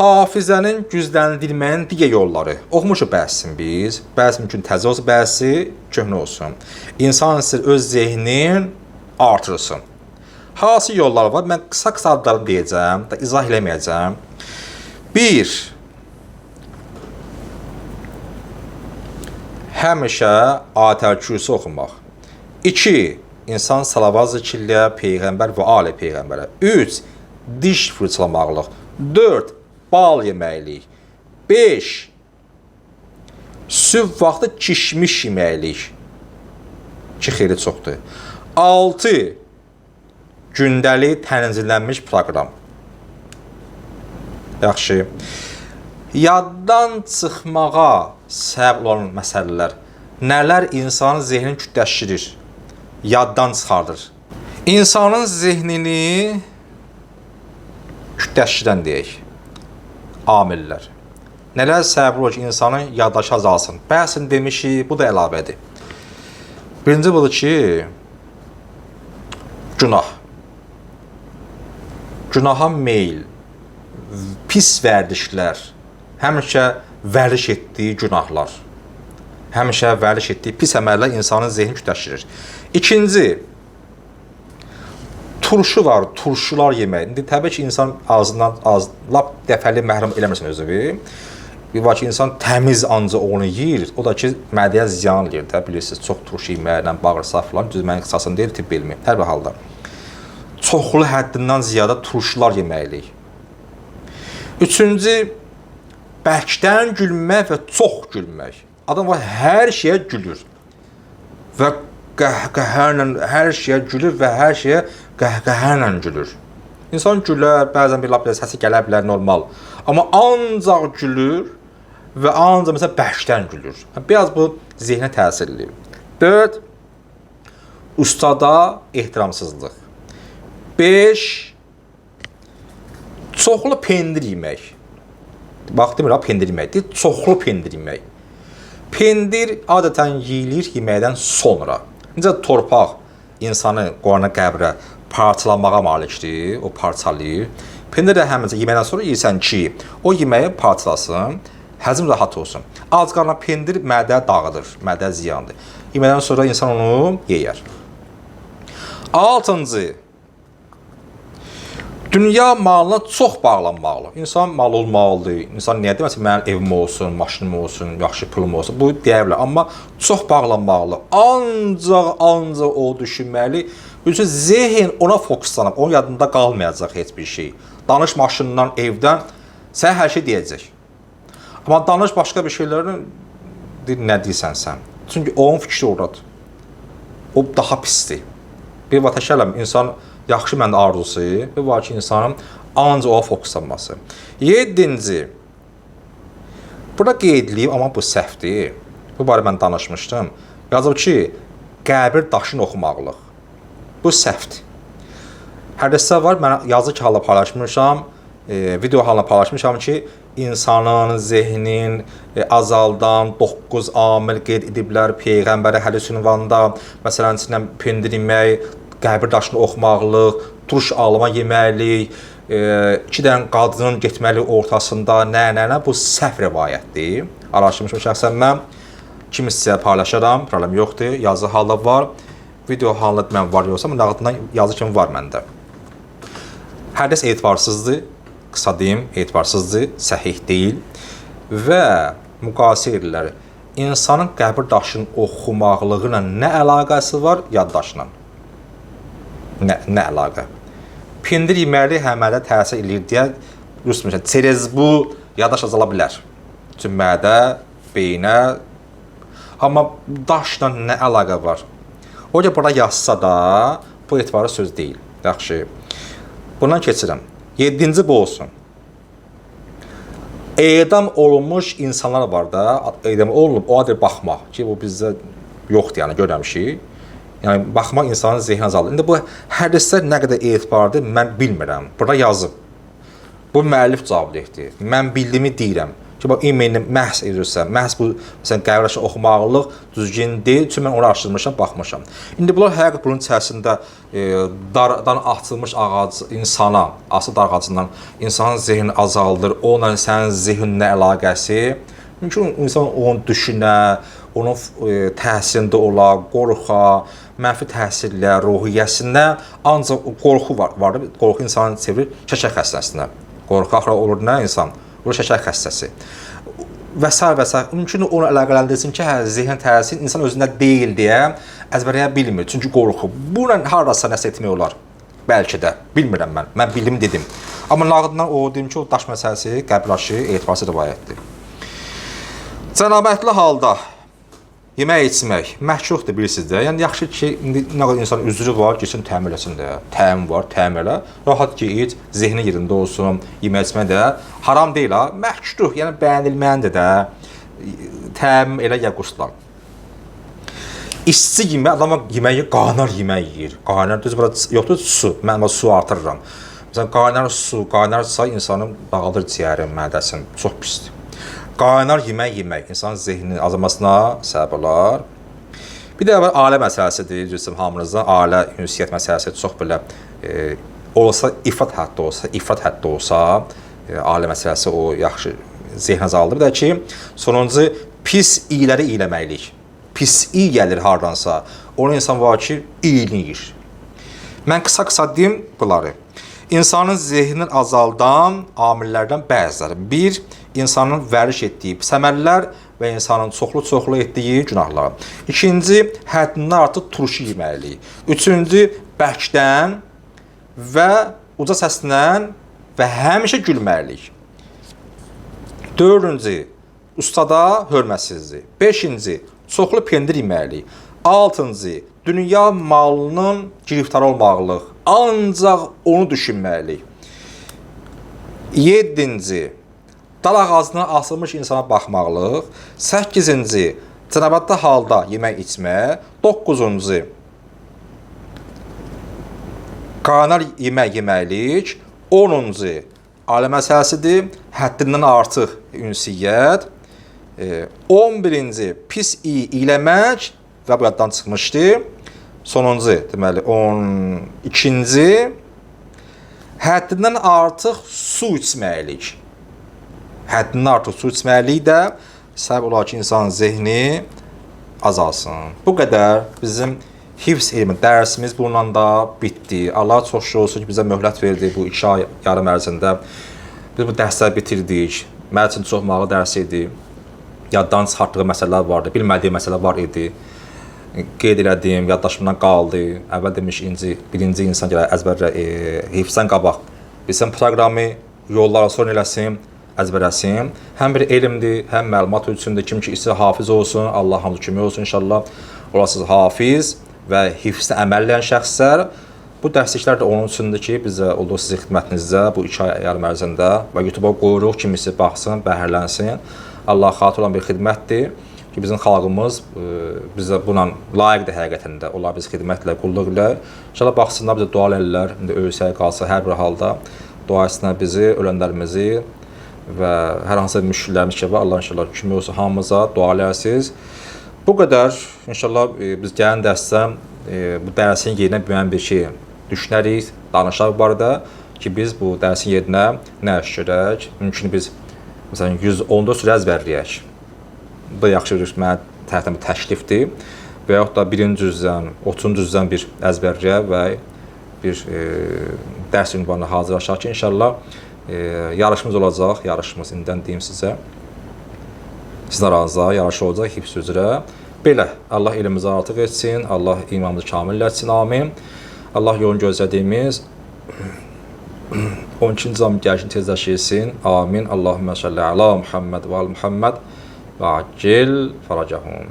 Hafizənin gücləndirmənin digər yolları. Oxumuşuq bəhsini biz. Bəzi mümkün təzə olsun, bəzi köhnə olsun. İnsan istəyir öz zehnini artırsın. Hansı yollar var? Mən qısa adlarını deyəcəm, da izah eləməyəcəm. 1. Həmişə Ayətəl Kürsi oxumaq. 2. İnsan salavat zikirlə, Peyğəmbər və ali Peyğəmbərə. 3. Diş fırçalamaqlıq. 4. Bal yeməklik. 5. Sübh vaxtı kişmiş yeməklik. Ki, xeyli çoxdur. 6. Gündəlik tənzimlənmiş proqram. Yaxşı. Yaddan çıxmağa səbəb olan məsələlər. Nələr insanın zehnini kütləşdirir, yaddan çıxardır. İnsanın zehnini kütləşdirən deyək. Amillər. Nələr səbəb olur ki, insanın yaddaşı azalsın? Bəhsini demişik, bu da əlavədir. Birinci budur ki, günah. Günaha meyl, pis vərdişlər, həmişə vərdiş etdiyi günahlar, həmişə vərdiş etdiyi pis əməllər insanın zehnini kütləşdirir. İkinci, turşu var, turşular yemək. İndi təbii ki, insan ağzından lap dəfəli məhrəm eləmirsən özünü. Bir var ki, insan təmiz ancaq onu yeyir, o da ki, mədəyə ziyan eləyir də, bilirsiniz, çox turşu yeməklə, bağırsaq falan, düz mənim qısasını deyil, tibb elmi, hər bir halda. Çoxlu həddindən ziyada turşular yeməklik. Üçüncü, bəkdən gülmək və çox gülmək. Adam var, hər şeyə gülür və qəhqəhərlə hər şeyə gülür və hər şeyə qəhqəhərlə gülür. İnsan gülər, bəzən bir lap səsi gələ bilər, normal. Amma ancaq gülür və ancaq məsələn bəkdən gülür. Biraz bu zehnə təsir edir. 4. Ustada ehtiramsızlıq. 5. Çoxlu pendir yemək. Bax, demirəm, pendir yemək deyil, çoxlu pendir yemək. Pendir adətən yeyilir yeməkdən sonra. Necə torpaq insanı qorana qəbrə parçalamağa malikdir, o parçalayır. Pendir də həməcə yeməkdən sonra yeyirsən ki, o yeməyi parçalasın, həzm rahat olsun. Az qarına pendir mədə dağıdır, mədə ziyandır. Yeməkdən sonra insan onu yeyər. 6. Dünya malına çox bağlanmalı. İnsan mal olmalıdır. İnsan niyə deməsin, mənim evim olsun, maşınım olsun, yaxşı pulum olsun. Bu deyə bilər. Amma çox bağlanmalı. Ancaq o düşünməli. Bütün zehin ona fokuslanıb. Onun yadında qalmayacaq heç bir şey. Danış maşından, evdən, sən hər şey deyəcək. Amma danış başqa bir şeylərdən, nə deyirsən sən? Çünki onun fikri oradır. O daha pisdir. Bir vaxt təkərləm, insan yaxşı məndə arzusu və var ki, insanın ancaq o fokuslanması. 7. Burada qeyd edilib, amma bu səhvdir. Bu barədə mən danışmışdım. Yazıb ki, qəbir daşını oxumaqlıq. Bu səhvdir. Hədisdə var, mən yazı ki, halda paylaşmışam, video halda paylaşmışam ki, insanın zehnin azaldan 9 amil qeyd ediblər Peyğəmbərə hədis ünvanında. Məsələn, içindən pendir yemək, qəbir daşını oxumaqlıq, turuş alma yeməklik, 2 dənə qadının getməli ortasında, nə, bu səhv rivayətdir. Araşdırmışım şəxsən mən, kim sizə paylaşaram, problem yoxdur, yazı halda var, video halda mən var yoxsa, nağdından yazı kimi var məndə. Hədis etibarsızdır, qısa deyim, etibarsızdır, səhih deyil və müqayisə edirlər. İnsanın qəbir daşının oxumaqlığına nə əlaqəsi var yaddaşla? Nə əlaqə? Pendir yeməli həmədə təsir edir deyə rüsmüşəm. Çerez bu yaddaş azala bilər. Çünki mədə, beynə. Amma daşla nə əlaqə var? O ki, burada yazsa da bu etibarı söz deyil. Yaxşı. Bundan keçirəm. 7. bu olsun. Edam olunmuş insanlar var da, edam olunub, o adır baxmaq ki, bu bizdə yoxdur, yəni görməmişik. Yəni, baxmaq insanın zehni azaldır. İndi bu hədislər nə qədər etibardır, mən bilmirəm. Burada yazıb. Bu müəllif cavabdehdir. Mən bildiyimi deyirəm. ki, bax, e-mailini məhz edirsən, məhz bu, məsələn, qəbirləşə oxumaqlıq düzgün deyil, çünki mən onu araşdırmışam, baxmışam. İndi bunlar həqiqət bunun içərisində dardan açılmış ağac insana, asıl dar ağacından insanın zehni azaldır, onunla sənin zehninlə əlaqəsi, mümkün insan onu düşünə, onun təsirində ola, qorxa, mənfi təsirlər, ruhiyyəsinə, ancaq qorxu var. Qorxu insanı çevirir şəkər xəstəsinə. Qorxu axıra olur nə insan? Olur şəkər xəstəsi. Və s. və s. Mümkün onu əlaqələndirsin ki, zehn təsiri insan özündə deyil deyə əzbərləyə bilmir. Çünki qorxu. Bununla harasa nəsə etmək olar. Bəlkə də. Bilmirəm mən. Mən bildim dedim. Amma nağdından o dedim ki, o daş məsələsi qəbirləşi etibarsız rivayətdir. Cənabətli halda yemək içmək məhkruhdur bilirsiniz də. Yəni yaxşı ki, indi nə qədər insan üzrü var, keçsin təmin eləsin də. Təmin var, təmin elə. Rahat ki, iç, zehni yerində olsun, yemək içmək də haram deyil ha. Məhkruh, yəni bəyənilməyəndir də. Təmin elə ya quslar. İşçi yemək, adama yeməyi qaynar yemək yeyir. Qaynar düz bura yoxdur su. Mən su artırıram. Məsələn, qaynar su, qaynar çay insanın dağılır ciyərin, mədəsini. Çox pisdir. Qaynar yemək yemək insanın zehninin azalmasına səbəb olar. Bir də ailə məsələsidir, deyirəm hamınızdan. Ailə ünsiyyət məsələsi çox belə olsa, ifrat həddə olsa, ailə məsələsi o yaxşı zehn azaldır. Bir də ki, sonuncu pis iyləri iyləməklik. Pis iy gəlir hardansa, onu insan var ki, iyiləyir. Mən qısa deyim bunları. İnsanın zehnini azaldan amillərdən bəziləri. Bir, insanın vəriş etdiyi pis əməllər və insanın çoxlu etdiyi günahlar. İkinci, həddindən artıq turşu yeməkliyi. Üçüncü, bərkdən və uca səslə və həmişə gülməklik. Dördüncü, ustada hörmətsizlik. Beşinci, çoxlu pendir yeməklik. Altıncı, dünya malının giriftar olmaqlıq. Ancaq onu düşünməklik. Yedinci, dal ağacına asılmış insana baxmaqlıq. Səkkizinci, cənabətli halda yemək içmək. Doqquzuncu, qaynar yemək yeməklik. 10-cu, ailə məsələsidir, həddindən artıq ünsiyyət. 11-ci, pis iyləmək və bu yaddan çıxmışdı. Sonuncu, deməli, 12-ci, həddindən artıq su içməklik. Həddindən artıq su içməklik də səbəb olar ki, insanın zehni azalsın. Bu qədər bizim hifz elmi dərsimiz bununla da bitdi. Allah çox şükür olsun ki, bizə möhlət verdi bu 2 ay yarım ərzində. Biz bu dərsləri bitirdik. Mənim üçün çox maraqlı dərs idi. Yaddan çıxartdığı məsələlər vardı, bilmədiyi məsələlər var idi. Qeyd elədiyim, yaddaşımdan qaldı. Əvvəl demiş, birinci insan gələ əzbərlə hifzdən qabaq. Bilsən, proqramı yollara son eləsin, əzbərləsin. Həm bir elmdir, həm məlumat üçündür. Kim ki, istəyir hafiz olsun, Allah hamd kimi olsun inşallah. Olasınız hafiz və hifzdə əməl edən şəxslər. Bu dərsliklər də onun üçündür ki, bizə olduq sizin xidmətinizdə bu 2 ay yarım ərzində və YouTube-a qoyuruq, kimisi baxsın, bəhrələnsin. Allah xatır olan bir xidmətdir ki, bizim xalqımız bizə buna layiqdir həqiqətən də. Onlar biz xidmətlə, qulluq ilə. İnşallah baxsınlar, bizə dua elərlər. İndi ölsək qalsa hər bir halda dua etsinlər bizi, ölənlərimizi və hər hansı müşkillərimiz ki var. Allah inşallah kimi olsa hamımıza dua eləsiniz. Bu qədər. İnşallah biz gələn dərsdə bu dərsin yerinə müəyyən bir şey düşünərik, danışaq barədə ki, biz bu dərsin yerinə nə iş görək. Mümkün biz məsələn 114 sürə əzbərləyək. Bu da yaxşı bir mənə tərəfdən bir təklifdir. Və yaxud da 1-ci cüzdən, 30-cu cüzdən bir əzbərləyək və bir dərs ünvanına hazırlaşaq ki, inşallah yarışımız olacaq. Yarışımız indidən deyim sizə. Sizin aranızda yarış olacaq hifz üzrə. Belə, Allah elimizi artıq etsin, Allah imanımızı kamil etsin, amin. Allah yolun gözlədiyimiz 12-ci zaman gəlişini tezləşirsin, amin. Allahümmə salli ala Muhammed və al Muhammed və acil faracahum.